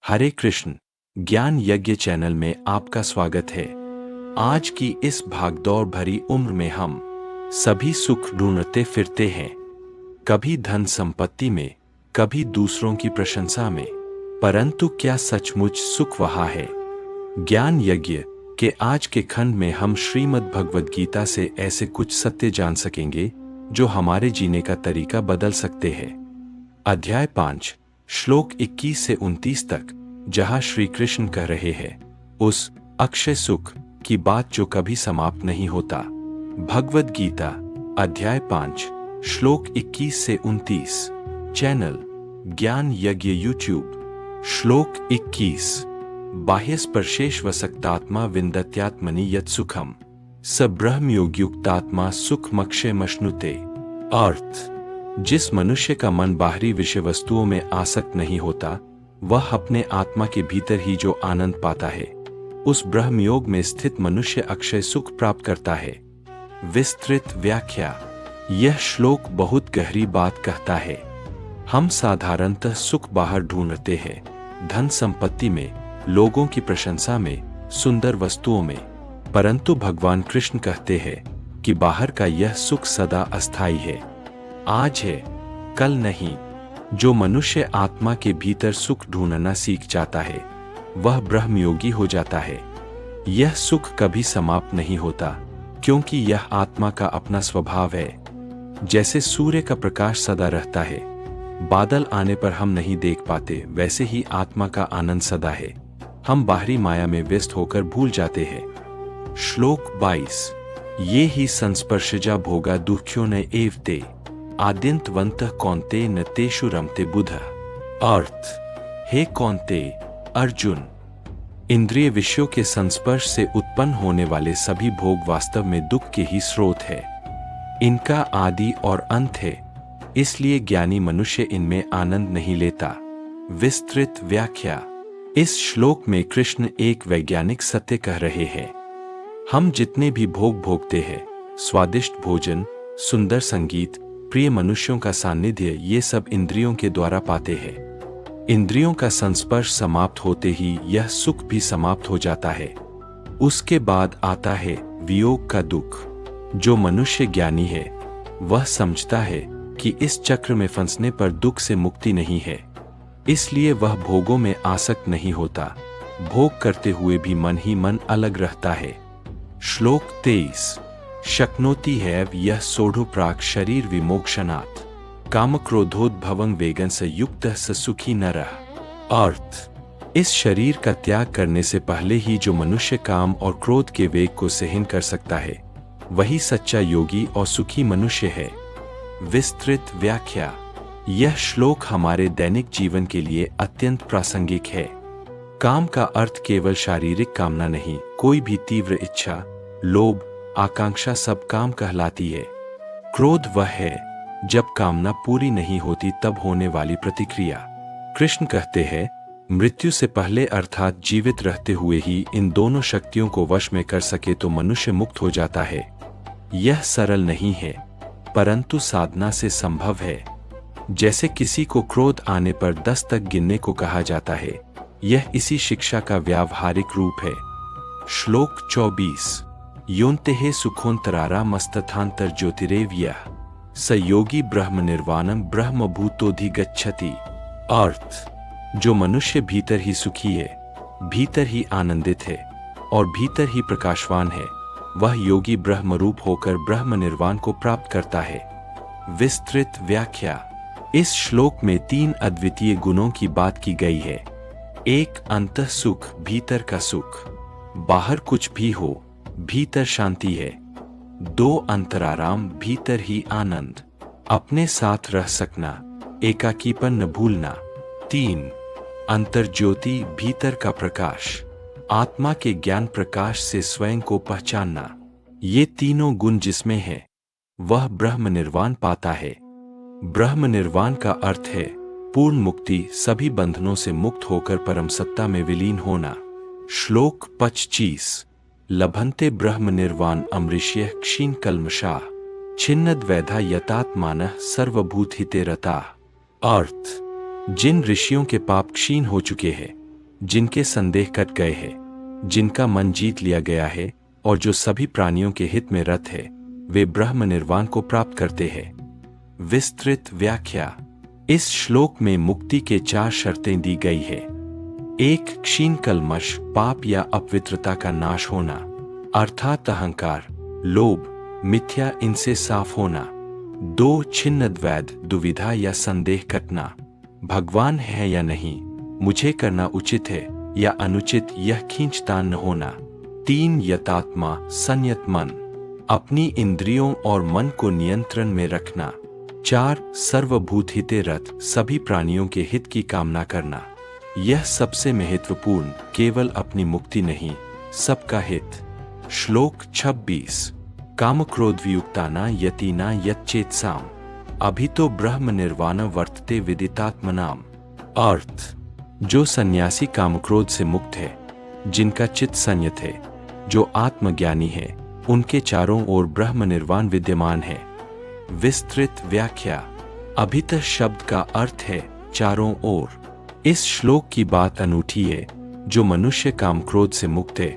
हरे कृष्ण ज्ञान यज्ञ चैनल में आपका स्वागत है। आज की इस भागदौड़ भरी उम्र में हम सभी सुख ढूंढते फिरते हैं, कभी धन संपत्ति में, कभी दूसरों की प्रशंसा में, परंतु क्या सचमुच सुख वहाँ है? ज्ञान यज्ञ के आज के खंड में हम श्रीमद् भगवद गीता से ऐसे कुछ सत्य जान सकेंगे जो हमारे जीने का तरीका बदल सकते हैं। अध्याय 5 श्लोक 21 से 29 तक, जहां श्री कृष्ण कह रहे हैं उस अक्षय सुख की बात जो कभी समाप्त नहीं होता। भगवद गीता अध्याय 5 श्लोक 21 से 29। चैनल ज्ञान यज्ञ यूट्यूब। श्लोक 21। बाह्य स्पर्शेष्वसक्तात्मा विन्दत्यात्मनि यत् सुखम स ब्रह्मयोगयुक्तात्मा सुखमक्षय मश्नुते। अर्थ: जिस मनुष्य का मन बाहरी विषय वस्तुओं में आसक्त नहीं होता, वह अपने आत्मा के भीतर ही जो आनंद पाता है, उस ब्रह्मयोग में स्थित मनुष्य अक्षय सुख प्राप्त करता है। विस्तृत व्याख्या। यह श्लोक बहुत गहरी बात कहता है। हम साधारणतः सुख बाहर ढूंढते हैं, धन संपत्ति में, लोगों की प्रशंसा में, सुंदर वस्तुओं में, परंतु भगवान कृष्ण कहते हैं कि बाहर का यह सुख सदा अस्थायी है, आज है, कल नहीं। जो मनुष्य आत्मा के भीतर सुख ढूंढना सीख जाता है, वह ब्रह्मयोगी हो जाता है। यह सुख कभी समाप्त नहीं होता, क्योंकि यह आत्मा का अपना स्वभाव है। जैसे सूर्य का प्रकाश सदा रहता है, बादल आने पर हम नहीं देख पाते, वैसे ही आत्मा का आनंद सदा है। हम बाहरी माया में व्यस्त होकर भूल जाते हैं। श्लोक 22। ये ही संस्पर्शजा भोगा दुःख्यो न एवते आद्यंतवन्तः कौन्तेय न तेषु रमते बुधः। अर्थ: हे कौन्तेय, अर्जुन, इंद्रिय विषयों के संस्पर्श से उत्पन्न होने वाले सभी भोग वास्तव में दुख के ही स्रोत है। इनका आदि और अंत है, इसलिए ज्ञानी मनुष्य इनमें आनंद नहीं लेता। विस्तृत व्याख्या। इस श्लोक में कृष्ण एक वैज्ञानिक सत्य कह रहे हैं। हम जितने भी भोग भोगते हैं, स्वादिष्ट भोजन, सुंदर संगीत, प्रिय मनुष्यों का सानिध्य, ये सब इंद्रियों के द्वारा पाते हैं। इंद्रियों का संस्पर्श समाप्त होते ही यह सुख भी समाप्त हो जाता है। उसके बाद आता है वियोग का दुख। जो मनुष्य ज्ञानी है, वह समझता है कि इस चक्र में फंसने पर दुख से मुक्ति नहीं है, इसलिए वह भोगों में आसक्त नहीं होता। भोग करते हुए भी मन ही मन अलग रहता है। श्लोक 23। शक्नोति हैव यह सोढ़ो प्राक शरीर विमोक्षणात् काम क्रोधोद्भवं वेगन स युक्त स सुखी नरः। अर्थ: इस शरीर का त्याग करने से पहले ही जो मनुष्य काम और क्रोध के वेग को सहन कर सकता है, वही सच्चा योगी और सुखी मनुष्य है। विस्तृत व्याख्या। यह श्लोक हमारे दैनिक जीवन के लिए अत्यंत प्रासंगिक है। काम का अर्थ केवल शारीरिक कामना नहीं, कोई भी तीव्र इच्छा, लोभ, आकांक्षा सब काम कहलाती है। क्रोध वह है जब कामना पूरी नहीं होती तब होने वाली प्रतिक्रिया। कृष्ण कहते हैं, मृत्यु से पहले अर्थात जीवित रहते हुए ही इन दोनों शक्तियों को वश में कर सके तो मनुष्य मुक्त हो जाता है। यह सरल नहीं है, परंतु साधना से संभव है। जैसे किसी को क्रोध आने पर 10 तक गिनने को कहा जाता है, यह इसी शिक्षा का व्यावहारिक रूप है। श्लोक 24। योन्तेहे सुखोन्तरारा मस्तथान्तर ज्योतिरेव यः स योगी ब्रह्म निर्वाणम ब्रह्म भूतोधिगच्छति। अर्थ: जो मनुष्य भीतर ही सुखी है, भीतर ही आनंदित है और भीतर ही प्रकाशवान है, वह योगी ब्रह्म रूप होकर ब्रह्म निर्वाण को प्राप्त करता है। विस्तृत व्याख्या। इस श्लोक में 3 अद्वितीय गुणों की बात की गई है। 1 अंतः सुख, भीतर का सुख, बाहर कुछ भी हो, भीतर शांति है। 2 अंतराराम, भीतर ही आनंद, अपने साथ रह सकना, एकाकीपन न भूलना। 3 अंतर्ज्योति, भीतर का प्रकाश, आत्मा के ज्ञान प्रकाश से स्वयं को पहचानना। ये तीनों गुण जिसमें है, वह ब्रह्म निर्वाण पाता है। ब्रह्म निर्वाण का अर्थ है पूर्ण मुक्ति, सभी बंधनों से मुक्त होकर परम सत्ता में विलीन होना। श्लोक 25। लभन्ते ब्रह्म निर्वाण अमृष्य क्षीण कल्मषाः छिन्नद्वैधा यतात्मानः सर्वभूत हिते रताः। अर्थ: जिन ऋषियों के पाप क्षीण हो चुके हैं, जिनके संदेह कट गए हैं, जिनका मन जीत लिया गया है और जो सभी प्राणियों के हित में रत है, वे ब्रह्म निर्वाण को प्राप्त करते हैं। विस्तृत व्याख्या। इस श्लोक में मुक्ति के 4 शर्तें दी गई है। 1 क्षीण कल्मश, पाप या अपवित्रता का नाश होना, अर्थात अहंकार, लोभ, मिथ्या, इनसे साफ होना। 2 छिन्न द्वैध, दुविधा या संदेह कटना, भगवान है या नहीं, मुझे करना उचित है या अनुचित, यह खींचतान न होना। 3 यतात्मा, संयत मन, अपनी इंद्रियों और मन को नियंत्रण में रखना। 4 सर्वभूत हिते रत, सभी प्राणियों के हित की कामना करना। यह सबसे महत्वपूर्ण, केवल अपनी मुक्ति नहीं, सबका हित। श्लोक 26। काम क्रोध वियुक्ताना यतीना यच्चेतसाम, अभी तो ब्रह्म निर्वाण वर्तते विदितात्मनाम। अर्थ, जो सन्यासी कामक्रोध से मुक्त है, जिनका चित्त संयत है, जो आत्मज्ञानी है, उनके चारों ओर ब्रह्म निर्वाण विद्यमान है। विस्तृत व्याख्या। अभितः शब्द का अर्थ है चारों ओर। इस श्लोक की बात अनूठी है। जो मनुष्य कामक्रोध से मुक्त है,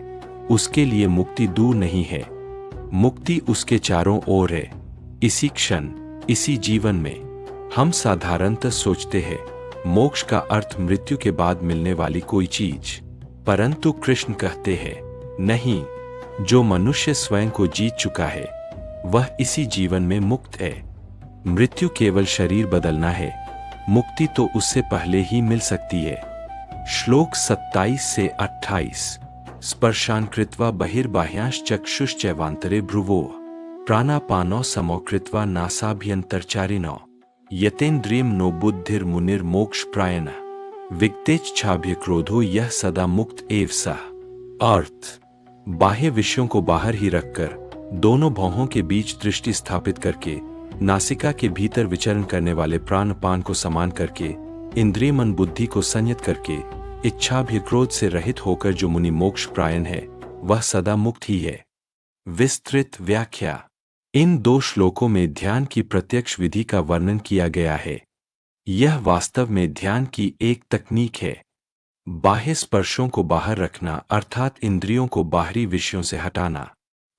उसके लिए मुक्ति दूर नहीं है, मुक्ति उसके चारों ओर है, इसी क्षण, इसी जीवन में। हम साधारणतः सोचते हैं मोक्ष का अर्थ मृत्यु के बाद मिलने वाली कोई चीज, परंतु कृष्ण कहते हैं नहीं, जो मनुष्य स्वयं को जीत चुका है, वह इसी जीवन में मुक्त है। मृत्यु केवल शरीर बदलना है, मुक्ति तो उससे पहले ही मिल सकती है। श्लोक 27 से 28। स्पर्शान कृत्वा बहिर्बाह्यांश चक्षुश्चैवांतरे भ्रुवोः, प्राणापानौ समौ कृत्वा नासाभ्यन्तरचारिणौ, यतेन्द्रियं नो बुद्धिर्मुनिर्मोक्ष प्रायणः, विगतेच्छाभ्य क्रोधो यह सदा मुक्त एव सः। अर्थ, बाह्य विषयों को बाहर ही रखकर, दोनों भौहों के बीच दृष्टि स्थापित करके, नासिका के भीतर विचरण करने वाले प्राणपान को समान करके, इंद्रिय मन बुद्धि को संयत करके, इच्छाभ्य क्रोध से रहित होकर जो मुनि मोक्ष प्रायण है, वह सदा मुक्त ही है। विस्तृत व्याख्या। इन 2 श्लोकों में ध्यान की प्रत्यक्ष विधि का वर्णन किया गया है। यह वास्तव में ध्यान की एक तकनीक है। बाह्य स्पर्शों को बाहर रखना, अर्थात इंद्रियों को बाहरी विषयों से हटाना।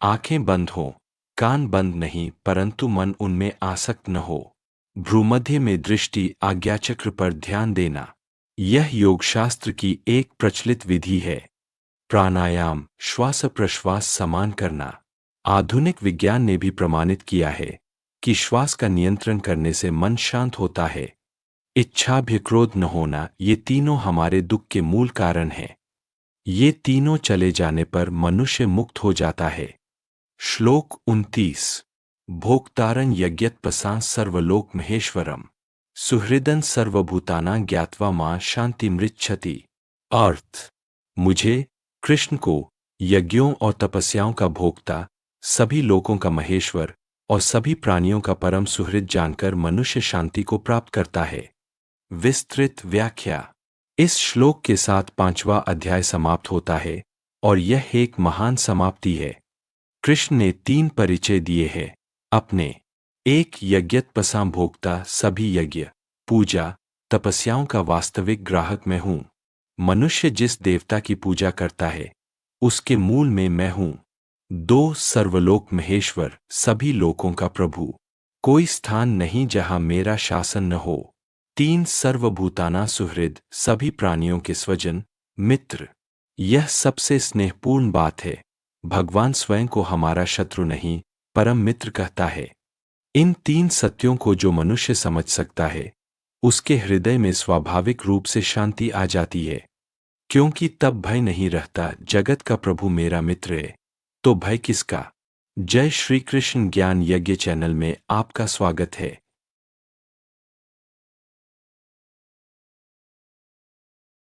आंखें बंद हो, कान बंद नहीं, परंतु मन उनमें आसक्त न हो। भ्रूमध्य में दृष्टि, आज्ञाचक्र पर ध्यान देना। यह योगशास्त्र की एक प्रचलित विधि है। प्राणायाम, श्वास प्रश्वास समान करना। आधुनिक विज्ञान ने भी प्रमाणित किया है कि श्वास का नियंत्रण करने से मन शांत होता है। इच्छाभ्य क्रोध न होना, ये तीनों हमारे दुख के मूल कारण हैं। ये तीनों चले जाने पर मनुष्य मुक्त हो जाता है। श्लोक 29। भोक्तारं यज्ञत्पसां सर्वलोक महेश्वरम, सुहृदं सर्वभूतानां ज्ञात्वा मां शान्तिमृच्छति। अर्थ, मुझे, कृष्ण को, यज्ञों और तपस्याओं का भोक्ता, सभी लोकों का महेश्वर और सभी प्राणियों का परम सुहृद जानकर मनुष्य शांति को प्राप्त करता है। विस्तृत व्याख्या। इस श्लोक के साथ 5वां अध्याय समाप्त होता है और यह एक महान समाप्ति है। कृष्ण ने 3 परिचय दिए हैं अपने। 1 यज्ञत्पसां भोक्ता, सभी यज्ञ, पूजा, तपस्याओं का वास्तविक ग्राहक मैं हूं। मनुष्य जिस देवता की पूजा करता है, उसके मूल में मैं हूं। 2 सर्वलोक महेश्वर, सभी लोकों का प्रभु, कोई स्थान नहीं जहां मेरा शासन न हो। 3 सर्वभूताना सुहृद, सभी प्राणियों के स्वजन, मित्र। यह सबसे स्नेहपूर्ण बात है। भगवान स्वयं को हमारा शत्रु नहीं, परम मित्र कहता है। इन 3 सत्यों को जो मनुष्य समझ सकता है, उसके हृदय में स्वाभाविक रूप से शांति आ जाती है, क्योंकि तब भय नहीं रहता। जगत का प्रभु मेरा मित्र है, तो भय किसका। जय श्री कृष्ण। ज्ञान यज्ञ चैनल में आपका स्वागत है।